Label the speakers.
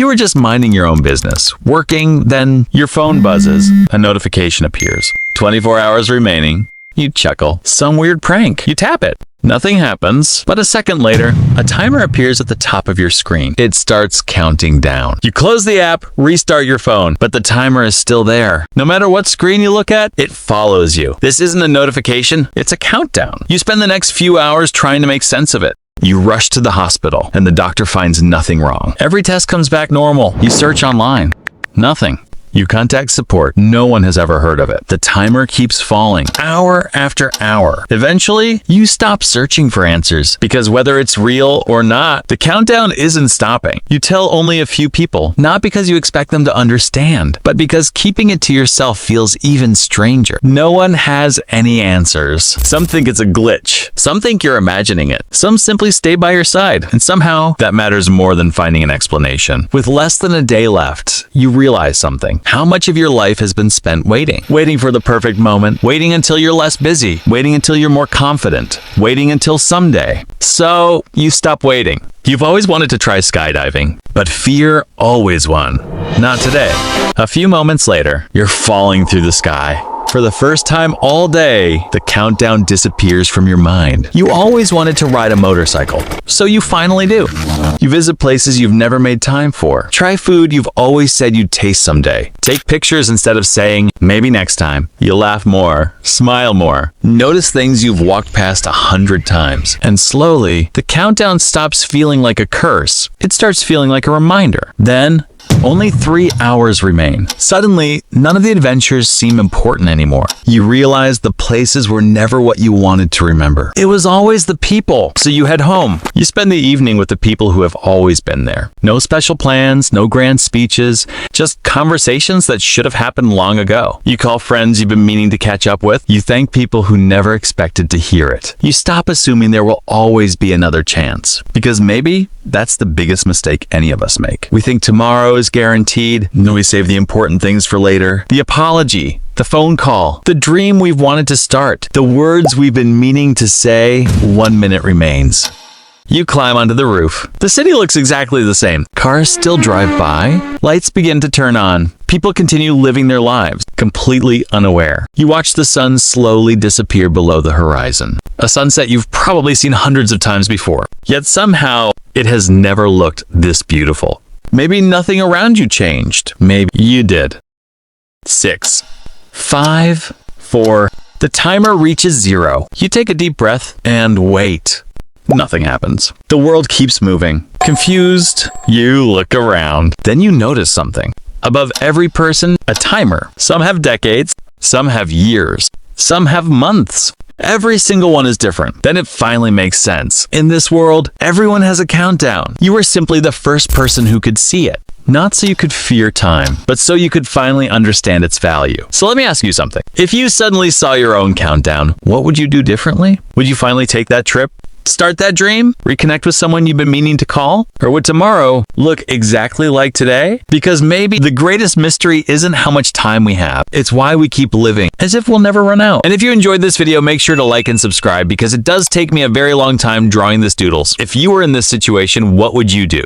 Speaker 1: You were just minding your own business, working, then your phone buzzes. A notification appears. 24 hours remaining. You chuckle. Some weird prank. You tap it. Nothing happens, but a second later, a timer appears at the top of your screen. It starts counting down. You close the app, restart your phone, but the timer is still there. No matter what screen you look at, it follows you. This isn't a notification, it's a countdown. You spend the next few hours trying to make sense of it. You rush to the hospital, and the doctor finds nothing wrong. Every test comes back normal. You search online. Nothing. You contact support. No one has ever heard of it. The timer keeps falling, hour after hour. Eventually, you stop searching for answers, because whether it's real or not, the countdown isn't stopping. You tell only a few people, not because you expect them to understand, but because keeping it to yourself feels even stranger. No one has any answers. Some think it's a glitch. Some think you're imagining it. Some simply stay by your side, and somehow, that matters more than finding an explanation. With less than a day left, you realize something. How much of your life has been spent waiting? Waiting for the perfect moment, waiting until you're less busy, waiting until you're more confident, waiting until someday. So, you stop waiting. You've always wanted to try skydiving, but fear always won. Not today. A few moments later, you're falling through the sky. For the first time all day, the countdown disappears from your mind. You always wanted to ride a motorcycle, so you finally do. You visit places you've never made time for. Try food you've always said you'd taste someday. Take pictures instead of saying, maybe next time. You laugh more, smile more, notice things you've walked past 100 times. And slowly, the countdown stops feeling like a curse. It starts feeling like a reminder. Then, only 3 hours remain. Suddenly, none of the adventures seem important anymore. You realize the places were never what you wanted to remember. It was always the people. So you head home. You spend the evening with the people who have always been there. No special plans, no grand speeches, just conversations that should have happened long ago. You call friends you've been meaning to catch up with. You thank people who never expected to hear it. You stop assuming there will always be another chance. Because maybe that's the biggest mistake any of us make. We think tomorrow is guaranteed, and we save the important things for later. The apology, the phone call, the dream we've wanted to start, the words we've been meaning to say. 1 minute remains. You climb onto the roof. The city looks exactly the same. Cars still drive by. Lights begin to turn on. People continue living their lives, completely unaware. You watch the sun slowly disappear below the horizon. A sunset you've probably seen hundreds of times before. Yet somehow, it has never looked this beautiful. Maybe nothing around you changed. Maybe you did. 6, 5, 4. The timer reaches 0. You take a deep breath and wait. Nothing happens. The world keeps moving. Confused, you look around. Then you notice something. Above every person, a timer. Some have decades, some have years, some have months. Every single one is different. Then it finally makes sense. In this world, everyone has a countdown. You were simply the first person who could see it. Not so you could fear time, but so you could finally understand its value. So let me ask you something. If you suddenly saw your own countdown, what would you do differently? Would you finally take that trip? Start that dream? Reconnect with someone you've been meaning to call? Or would tomorrow look exactly like today? Because maybe the greatest mystery isn't how much time we have. It's why we keep living, as if we'll never run out. And if you enjoyed this video, make sure to like and subscribe, because it does take me a very long time drawing this doodles. If you were in this situation, what would you do?